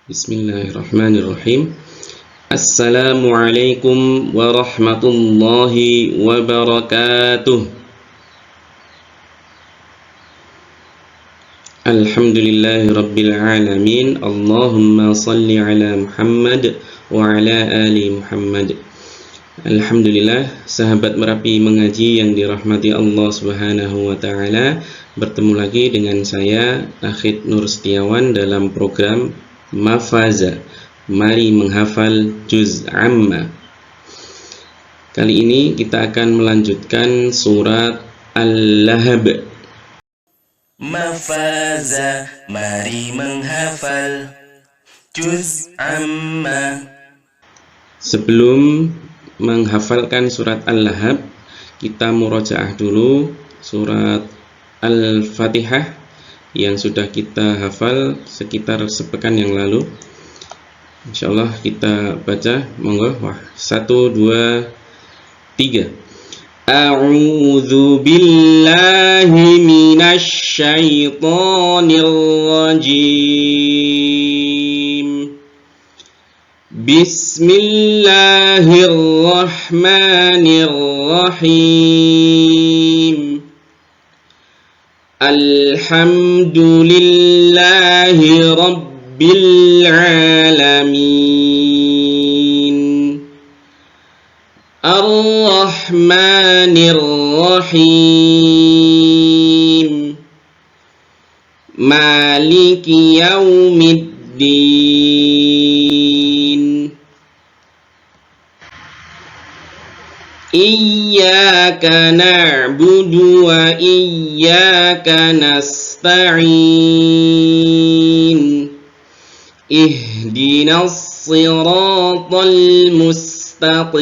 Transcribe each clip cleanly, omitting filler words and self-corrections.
Bismillahirrahmanirrahim. Assalamualaikum warahmatullahi wabarakatuh. Alhamdulillahi rabbil alamin. Allahumma salli ala Muhammad wa ala ali Muhammad. Alhamdulillah, sahabat Merapi Mengaji yang dirahmati Allah Subhanahu wa taala, bertemu lagi dengan saya Akhid Nur Setiawan dalam program Mafaza, mari menghafal juz amma. Kali ini kita akan melanjutkan surat Al-Lahab. Mafaza, mari menghafal juz amma. Sebelum menghafalkan surat Al-Lahab, kita murojaah dulu surat Al-Fatihah yang sudah kita hafal sekitar sepekan yang lalu. Insyaallah kita baca, monggo. 1, 2, 3. A'udzu billahi minasy syaithanir rajim. Bismillahirrahmanirrahim. Alhamdulillahi rabbil alamin. Ar-Rahmanir Rahim. Maliki yaumiddin. Iyyaka na'budu wa iyyaka nasta'in. Ihdinas siratal mustaqim.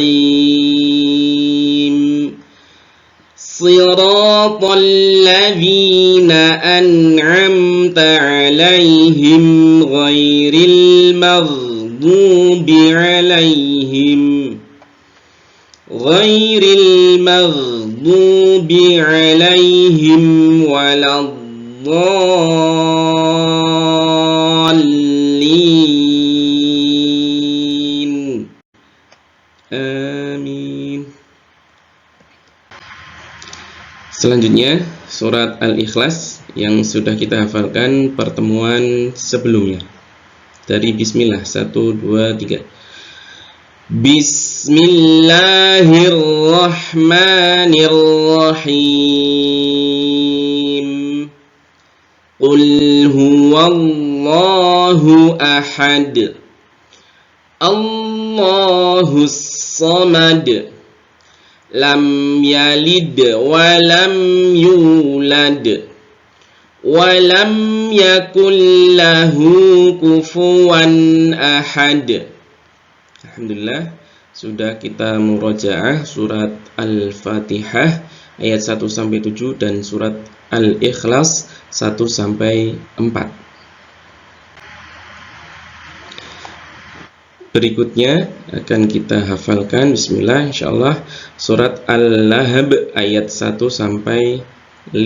Siratal ladzina an'amta 'alaihim ghairil maghdubi 'alaihim waladdallin. Amin. Selanjutnya surat Al-Ikhlas yang sudah kita hafalkan pertemuan sebelumnya. Dari bismillah, 1, 2, 3. Bismillahirrahmanirrahim. Qul huwallahu ahad. Allahus samad. Lam yalid wa lam yulad. Wa lam yakul lahu kufuwan ahad. Alhamdulillah, sudah kita murojaah surat Al-Fatihah ayat 1 sampai 7 dan surat Al-Ikhlas 1 sampai 4. Berikutnya akan kita hafalkan bismillah insyaallah surat Al-Lahab ayat 1 sampai 5.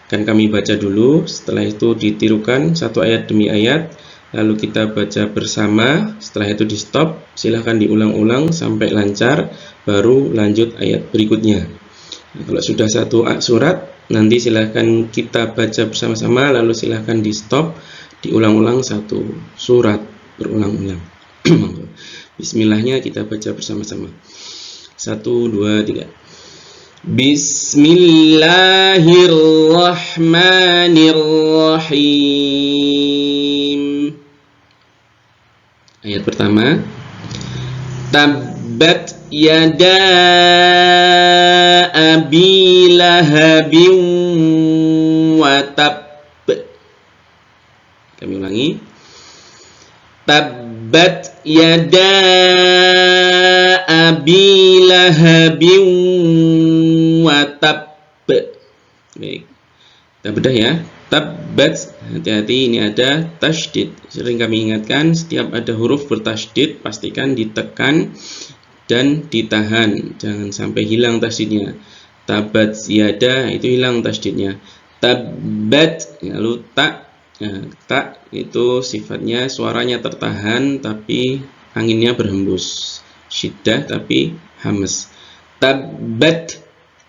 Akan kami baca dulu, setelah itu ditirukan satu ayat demi ayat. Lalu kita baca bersama, setelah itu di stop, silahkan diulang-ulang sampai lancar, baru lanjut ayat berikutnya. Nah, kalau sudah satu surat, nanti silahkan kita baca bersama-sama, lalu silahkan di stop, diulang-ulang satu surat, berulang-ulang. Bismillahnya kita baca bersama-sama. 1, 2, 3. Bismillahirrahmanirrahim. Ayat pertama, Tabbat yada abi lahabin wa tab. Kami ulangi. Tabbat yada abi lahabin wa tab. Baik, kita bedah ya. Tabbat, hati-hati ini ada tasydid. Sering kami ingatkan, setiap ada huruf bertasydid pastikan ditekan dan ditahan, jangan sampai hilang tasydidnya. Tabat yada itu hilang tasydidnya. Tabbat, lalu tak Nah, ta itu sifatnya suaranya tertahan tapi anginnya berhembus. Syiddah tapi hamas. Tabbat,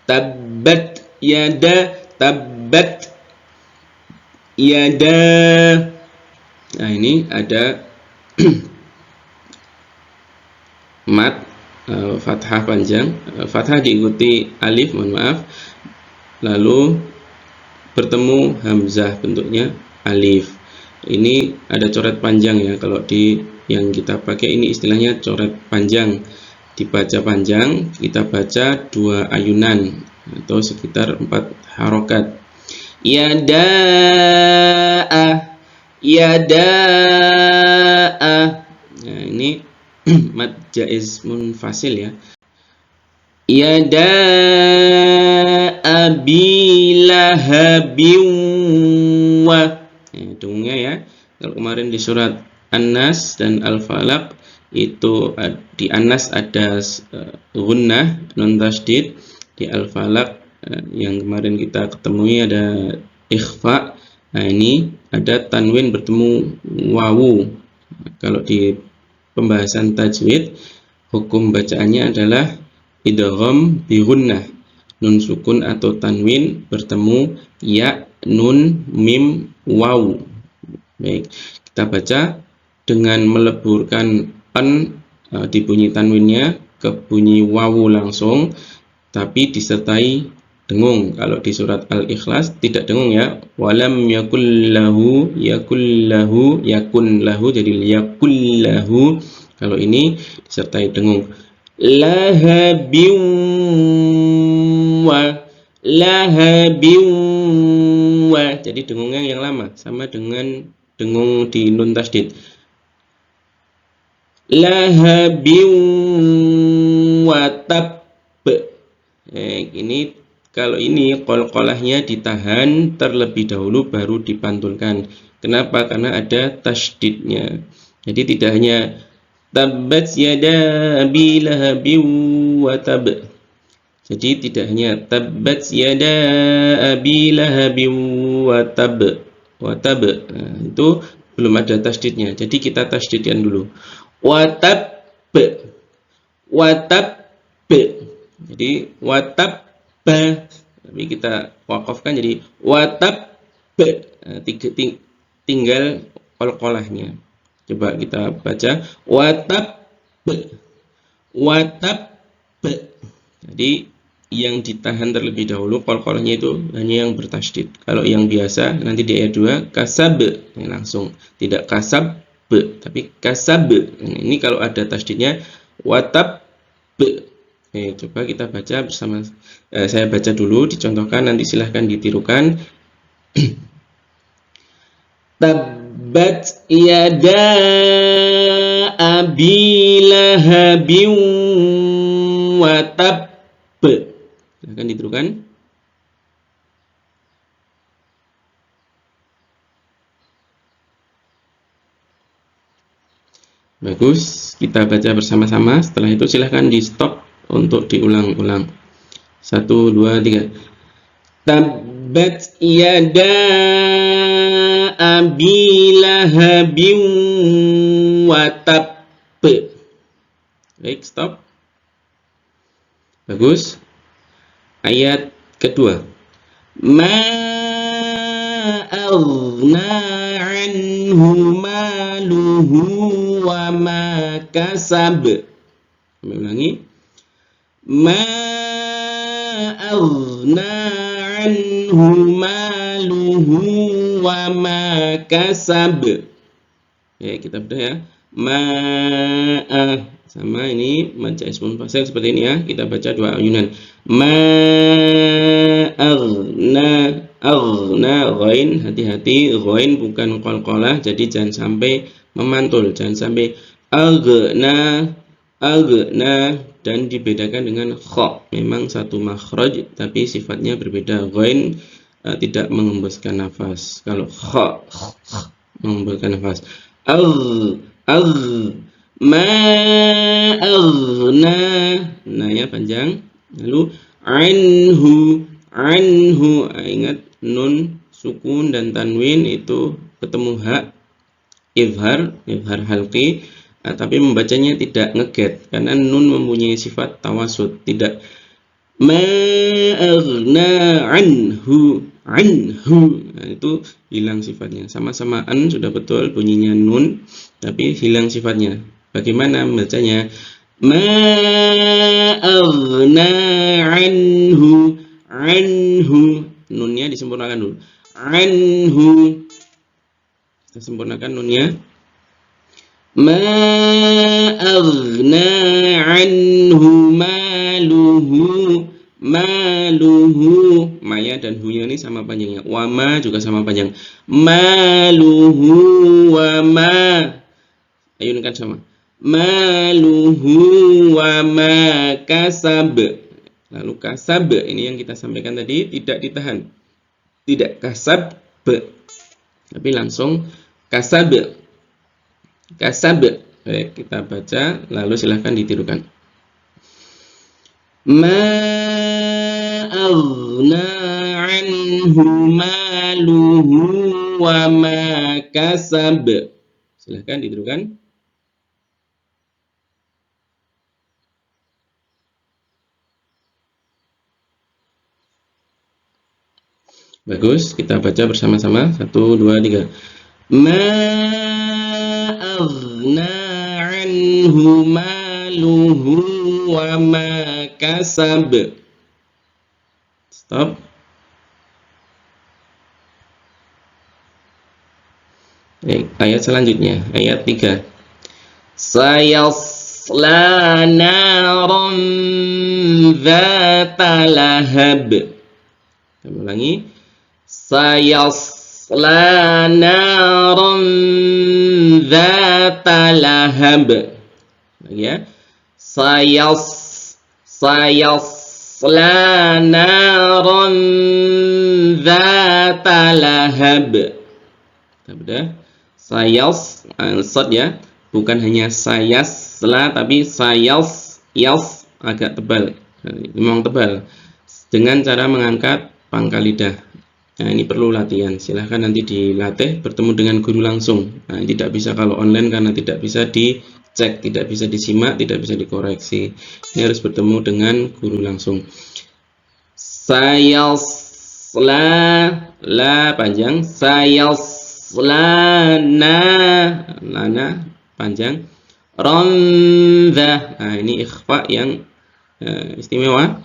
tabbat yada, tabbat yada. Nah, ini ada mat, fathah panjang, fathah diikuti alif, mohon maaf, lalu bertemu hamzah, bentuknya alif. Ini ada coret panjang ya, kalau di yang kita pakai ini istilahnya coret panjang, dibaca panjang, kita baca 2 ayunan atau sekitar 4 harokat. Yada'a, yada'a. Nah, ini mad jaiz munfasil ya. Yada'a bilahabin wa. Dengungnya ya. Kalau kemarin di surat An-Nas dan Al-Falaq itu di An-Nas ada gunnah nun tasydid, di Al-Falaq yang kemarin kita ketemui ada ikhfa. Nah, ini ada tanwin bertemu wawu. Kalau di pembahasan tajwid, hukum bacaannya adalah idgham bi gunnah, nun sukun atau tanwin bertemu ya, nun, mim, wawu. Baik, kita baca dengan meleburkan pen di bunyi tanwinnya ke bunyi wawu langsung, tapi disertai dengung. Kalau di surat Al-Ikhlas tidak dengung ya. Walam yakullahu, yakullahu, yakunlahu, jadi yakullahu. Kalau ini disertai dengung. Lahabin wa, lahabin wa. Jadi dengungnya yang lama, sama dengan dengung di nun tasydid. Lahabin wa tab. Ini kalau ini qalqalahnya ditahan terlebih dahulu baru dipantulkan. Kenapa? Karena ada tasydidnya. Jadi tidak hanya tabbat yada abi lahabin wa tab. Jadi tidak hanya tabbat yada abi lahabin wa tab. Nah, itu belum ada tasydidnya. Jadi kita tasydidkan dulu. Wa tab. Wa tab. Jadi watab, tapi kita wakafkan jadi watab, tinggal qalqalahnya. Coba kita baca watab, watab. Jadi yang ditahan terlebih dahulu qalqalahnya itu hanya yang bertasydid. Kalau yang biasa nanti di ayat 2 kasab, langsung tidak kasab, tapi kasab. Ini kalau ada tasydidnya watab. Coba kita baca bersama. Saya baca dulu, dicontohkan, nanti silahkan ditirukan. Tabbat yada abi lahabin wa tab. Silahkan ditirukan. Bagus, kita baca bersama-sama. Setelah itu silahkan di stop untuk diulang-ulang. 1, 2, 3. Tabbat yada abi lahabin wa tab. Baik, stop. Bagus. Ayat kedua. Ma aghna anhu maluhu wa ma kasab. Kami ulangi. Ma aghna anhu maluhu wa ma kasab. Ya, kita beda ya. Ma sama ini mad jaiz munfasil seperti ini ya. Kita baca 2 ayunan. Ma aghna, ghain, hati-hati, ghain bukan qalqalah, jadi jangan sampai memantul, jangan sampai aghna, dan dibedakan dengan kha. Memang satu makhraj tapi sifatnya berbeda. Ghain tidak mengembuskan nafas. Kalau kha mengembuskan nafas. Ma aghna, nah ya panjang. Lalu anhu, ingat nun sukun dan tanwin itu ketemu hak, izhar halqi, tapi membacanya tidak ngeget karena nun mempunyai sifat tawasud, tidak ma aghna anhu. Nah, itu hilang sifatnya. Sama-sama an sudah betul bunyinya nun, tapi hilang sifatnya. Bagaimana membacanya? Ma aghna anhu. Nunnya disempurnakan dulu. Anhu. Kita sempurnakan nunnya. Ma aghna anhu maluhu. Maya dan hunya ini sama panjangnya. Wama juga sama panjang. Maluhu wama. Ayo kan sama. Maluhu wama kasab. Lalu kasab ini yang kita sampaikan tadi tidak ditahan. Tidak kasab, tapi langsung kasab. Baik, kita baca lalu silahkan ditirukan. Ma aghna anhu maluhu wa ma kasab. Silahkan ditirukan. Bagus, kita baca bersama-sama. 1, 2, 3. Ma aghna anhu maluhu wa ma kasab. Stop. Ayat selanjutnya, ayat 3. Sayasla naran dzata lahab. Kita ulangi. Sayasla naran dzata lahab. Lagi ya. Sayasla naran dzata lahab. Sudah. Sayas, sad ya. Bukan hanya sayasla tapi yas agak tebal. Memang tebal. Dengan cara mengangkat pangkal lidah. Nah, ini perlu latihan. Silahkan nanti dilatih bertemu dengan guru langsung. Nah, tidak bisa kalau online karena tidak bisa dicek, tidak bisa disimak, tidak bisa dikoreksi. Ini harus bertemu dengan guru langsung. Sayasla, la panjang. Sayasla lana panjang. Ramdha. Nah, ini ikhfa yang istimewa.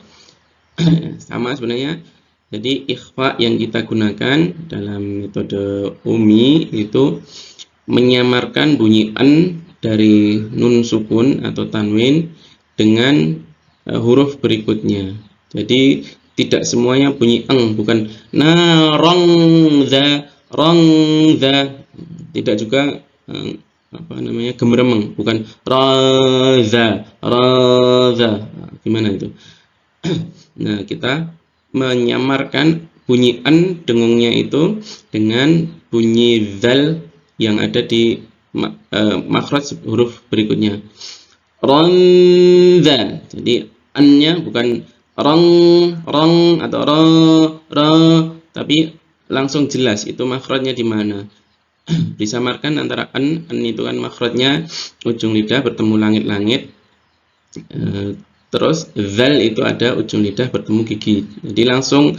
Sama sebenarnya. Jadi ikhfa yang kita gunakan dalam metode umi itu menyamarkan bunyi an dari nun sukun atau tanwin dengan huruf berikutnya. Jadi tidak semuanya bunyi eng, bukan rongza. Tidak juga gemeremeng, bukan raza. Gimana itu? Nah, kita menyamarkan bunyi an dengungnya itu dengan bunyi zal yang ada di makhraj huruf berikutnya. Ronza. Jadi an-nya bukan rong atau ro, tapi langsung jelas itu makhrajnya di mana. Disamarkan antara an itu kan makhrajnya ujung lidah bertemu langit-langit. Terus zal itu ada ujung lidah bertemu gigi. Jadi langsung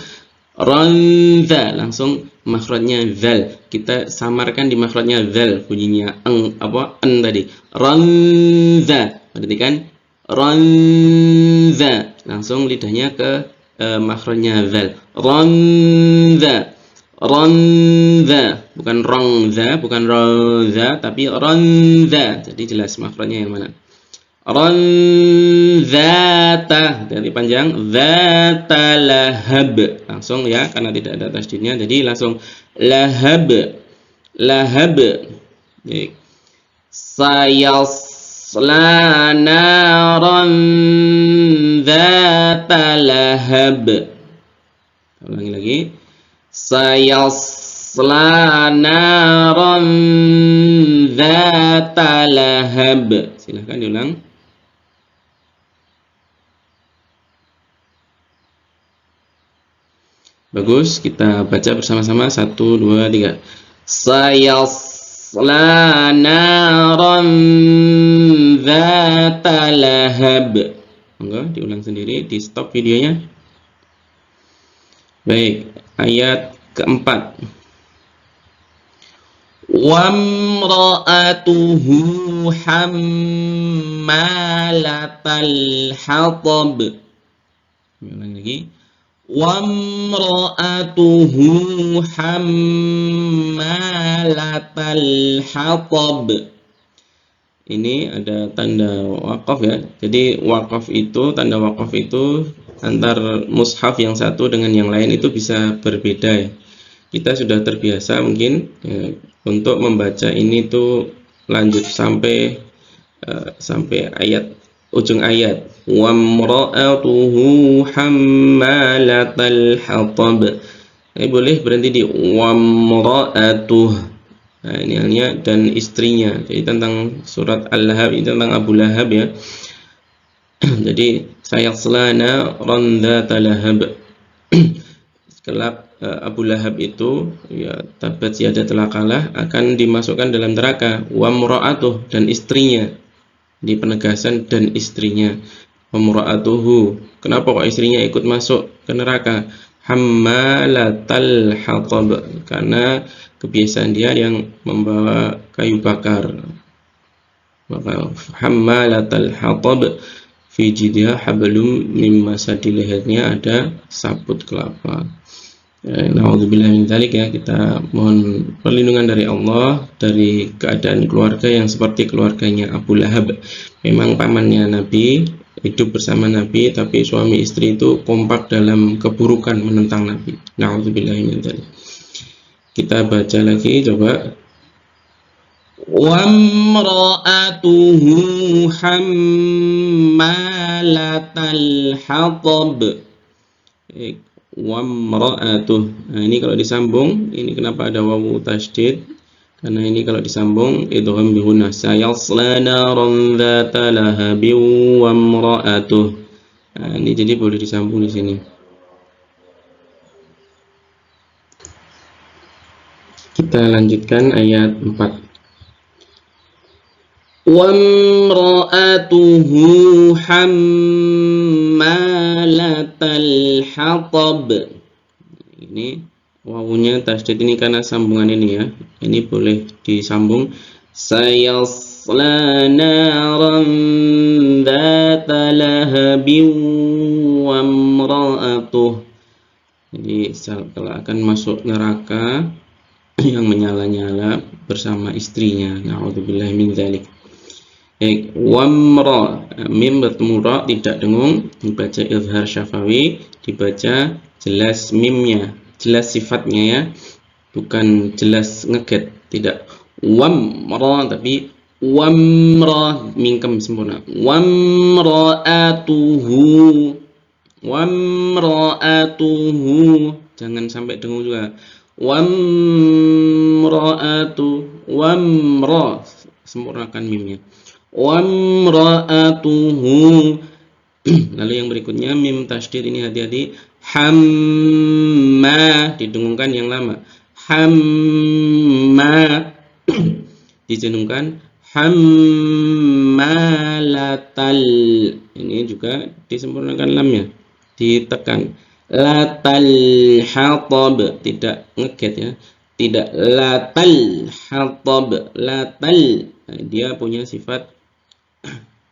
ranza, langsung makhrajnya zal. Kita samarkan di makhrajnya zal, bunyinya an tadi. Ranza. Perhatikan ranza. Langsung lidahnya ke makhrajnya zal. Ranza. Bukan rongza, bukan roza, tapi ranza. Jadi jelas makhrajnya yang mana. Zata dari panjang zata lahab langsung ya karena tidak ada tasdidnya jadi langsung lahab sayasla naran zata lahab. Ulangi lagi sayasla naran zata lahab. Silahkan diulang. Bagus, kita baca bersama-sama 1, 2, 3. sayasla naran dzata lahab. Enggak, diulang sendiri, di stop videonya. Baik, ayat keempat. Wamra'atuhu hammalatal hatab. Ulang lagi. Wamra'atuhu hammalatal hatab. Ini ada tanda wakaf ya. Jadi wakaf itu, tanda wakaf itu antar mushaf yang satu dengan yang lain itu bisa berbeda ya. Kita sudah terbiasa mungkin ya, untuk membaca ini tuh lanjut sampai ayat ujung ayat. Wamra'atuhu hammalatal hatab. Boleh berhenti di wamra'atuh. Nah, ini halnya dan istrinya. Jadi tentang surat Al-Lahab ini tentang Abu Lahab ya. Jadi sayasla dzata lahab. Kelak Abu Lahab itu ya tabat yada telah kalah akan dimasukkan dalam neraka. Wa mura'atuh dan istrinya. Di penegasan dan istrinya. Wa mura'atuhu. Kenapa kok istrinya ikut masuk ke neraka? Hammalatal hatab, karena kebiasaan dia yang membawa kayu bakar. Maka hammalatal hatab fi jidha hablum mim masad, di lehernya ada sabut kelapa. Nauzubillah min dzalik ya, kita mohon perlindungan dari Allah dari keadaan keluarga yang seperti keluarganya Abu Lahab. Memang pamannya Nabi, hidup bersama Nabi, tapi suami istri itu kompak dalam keburukan menentang Nabi. Nauzubillah min dzalik. Kita baca lagi coba. Wamra'atuhu hammalatal hatab. Wamra'atuh. Nah, ini kalau disambung, ini kenapa ada wawu tasydid? Karena ini kalau disambung idgham bi gunnah. Sayasla naran dzata lahabin wamra'atuh. Nah, ini jadi boleh disambung di sini. Kita lanjutkan ayat 4. Wamra'atuhu hammalatal hatab. Ini wawunya tasydid ini karena sambungan ini ya. Ini boleh disambung. Sayasla naran dzata lahabin wamra'atuh. Jadi kalau akan masuk neraka yang menyala-nyala bersama istrinya. Na'udzubillah min dzalik. Wamra, mim bertemu ra tidak dengung, dibaca izhar syafawi, dibaca jelas mimnya, jelas sifatnya ya, bukan jelas ngeget, tidak wamra tapi wamra, mingkem sempurna. Wamra'atuhu, wamra'atuhu, jangan sampai dengung juga. Wamra'atu, wamra, sempurnakan mimnya. Wamra'atuhu. Lalu yang berikutnya mim tasydid ini hati-hati. Hamma, didengungkan yang lama. Hamma dijengungkan. Hammalatal, ini juga disempurnakan lamnya, ditekan. Latal hatab, tidak ngeget ya, tidak latal hatab, latal. Nah, dia punya sifat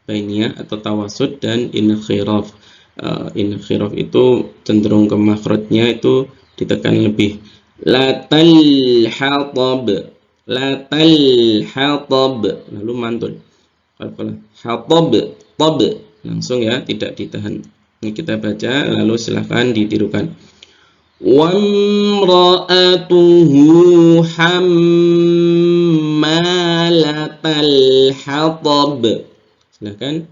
bainiyah atau tawasud dan inkhiraf. Inkhiraf itu cenderung ke makhrajnya itu ditekan lebih. Latal hatab, latal hatab, lalu mantul. Hatab, tab, langsung ya, tidak ditahan. Ini kita baca, lalu silahkan ditirukan. Wamra'atuhu hammalatal hatab. Silahkan.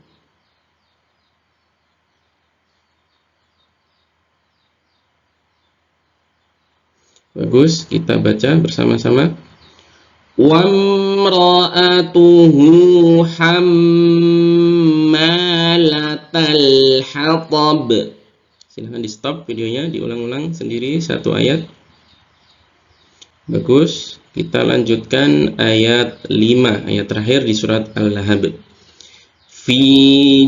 Bagus, kita baca bersama-sama. Wamra'atuhu hammalatal hatab. Silahkan di stop videonya, diulang-ulang sendiri satu ayat. Bagus. Kita lanjutkan ayat 5, ayat terakhir di surat Al-Lahab. Fi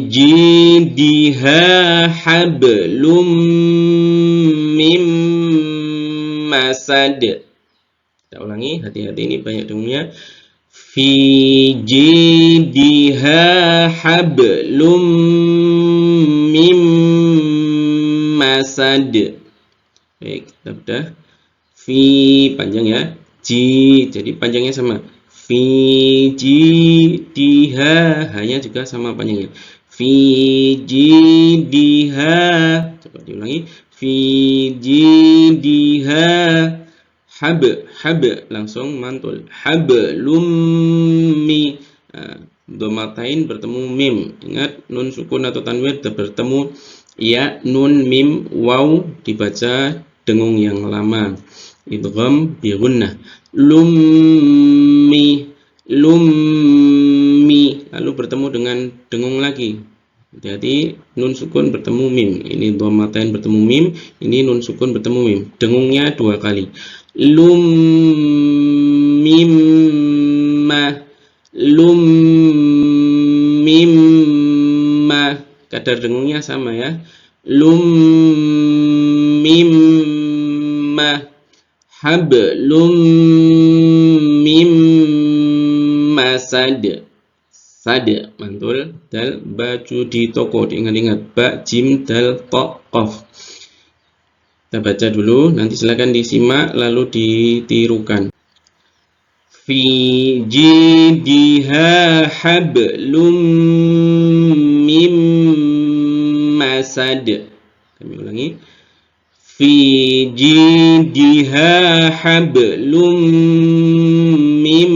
jidha hablum mim masad. Kita ulangi, hati-hati ini banyak dengungnya. Fi jidha hablum mim masad. Baik, kita udah. Fi panjang ya. Ji, jadi panjangnya sama. Fi jidha, hanya juga sama panjangnya. Fi jidha, coba diulangi. Fi jidha hab langsung mantul. Hablum mi. Domatain bertemu mim. Ingat nun sukun atau tanwin bertemu ya, nun, mim, waw dibaca dengung yang lama. Idgham bi gunnah. Lummi lalu bertemu dengan dengung lagi. Hati-hati, nun sukun bertemu mim. Ini dhammatain bertemu mim, ini nun sukun bertemu mim. Dengungnya 2 kali. Lummimma. Kadar dengungnya sama ya. Lummimma. Hablum mim masad. Sad mantul. Dal baju di toko, diingat-ingat. Ba jim dal ta qaf. Kita baca dulu, nanti silakan disimak lalu ditirukan. Fi jidha hablum mim masad. Kami ulangi. Fi jidha hablum mim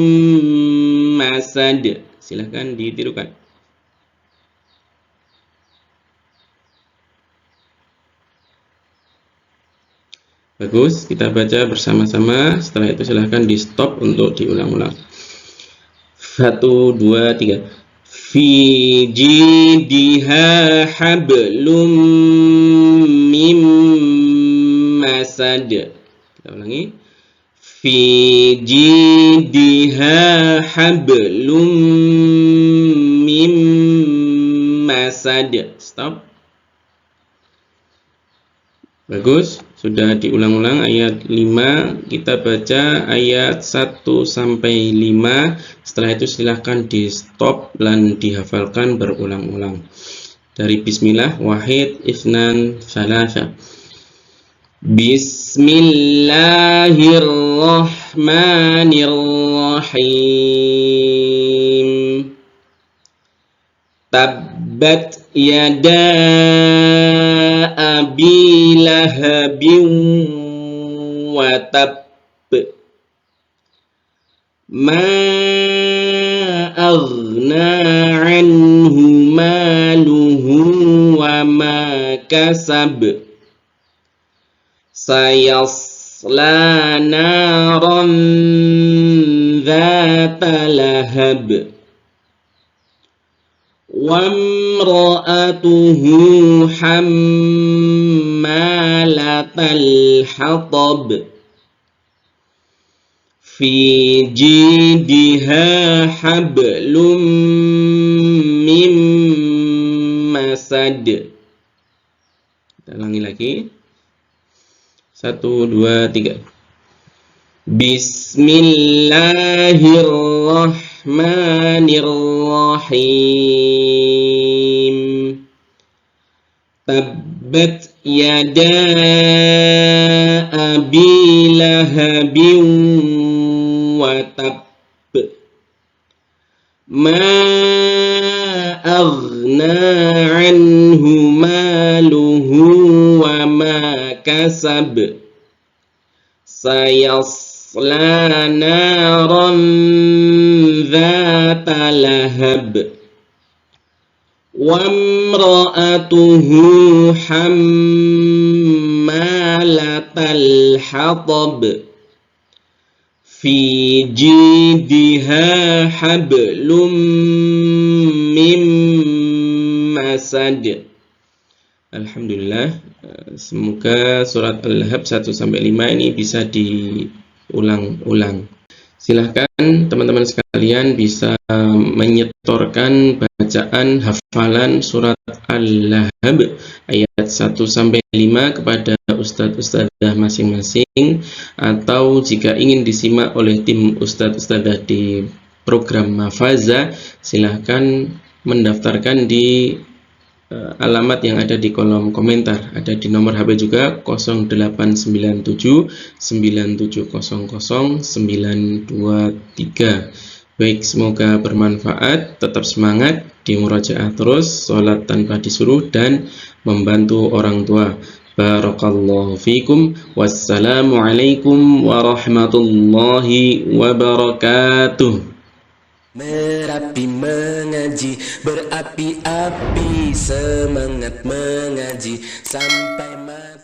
masad. Silahkan ditirukan. Bagus, kita baca bersama-sama. Setelah itu silahkan di stop untuk diulang-ulang. 1, 2, 3. Fi jidha hablum mim masad. Kita ulangi. Fi jidha hablum mim masad. Stop. Bagus, sudah diulang-ulang ayat 5. Kita baca ayat 1 sampai 5. Setelah itu silahkan di stop dan dihafalkan berulang-ulang. Dari bismillah, wahid, ifnan, thalatha. Bismillahirrahmanirrahim. Tabbat yada abi lahabin wa tab. Ma aghna anhu maluhu wa ma kasab. Sayasla naran dhata lahab. Wamra'atuhu hammalatal hatab. Fi jidha hablum mim masad. Kita ulangi lagi. 1, 2, 3. Bismillahirrahmanirrahim. Tabbat yada abi lahabin wa tab. Ma aghna anhu maluhu wa ma kasab. Sayasla naran dhata lahab. Wamra'atuhu hammalatal hatab. Fi jidha hablum mim masad. Alhamdulillah, semoga surat Al-Lahab 1 sampai 5 ini bisa diulang-ulang. Silahkan teman-teman sekalian bisa menyetorkan bacaan hafalan surat Al-Lahab ayat 1-5 kepada ustadz-ustadzah masing-masing, atau jika ingin disimak oleh tim ustadz-ustadzah di program Mafaza, silahkan mendaftarkan di alamat yang ada di kolom komentar. Ada di nomor HP juga 0897 9700 923. Baik, semoga bermanfaat, tetap semangat, di murojaah terus, sholat tanpa disuruh, dan membantu orang tua. Barakallahu fikum. Wassalamualaikum warahmatullahi wabarakatuh. Merapi mengaji, berapi-api, semangat mengaji sampai mati.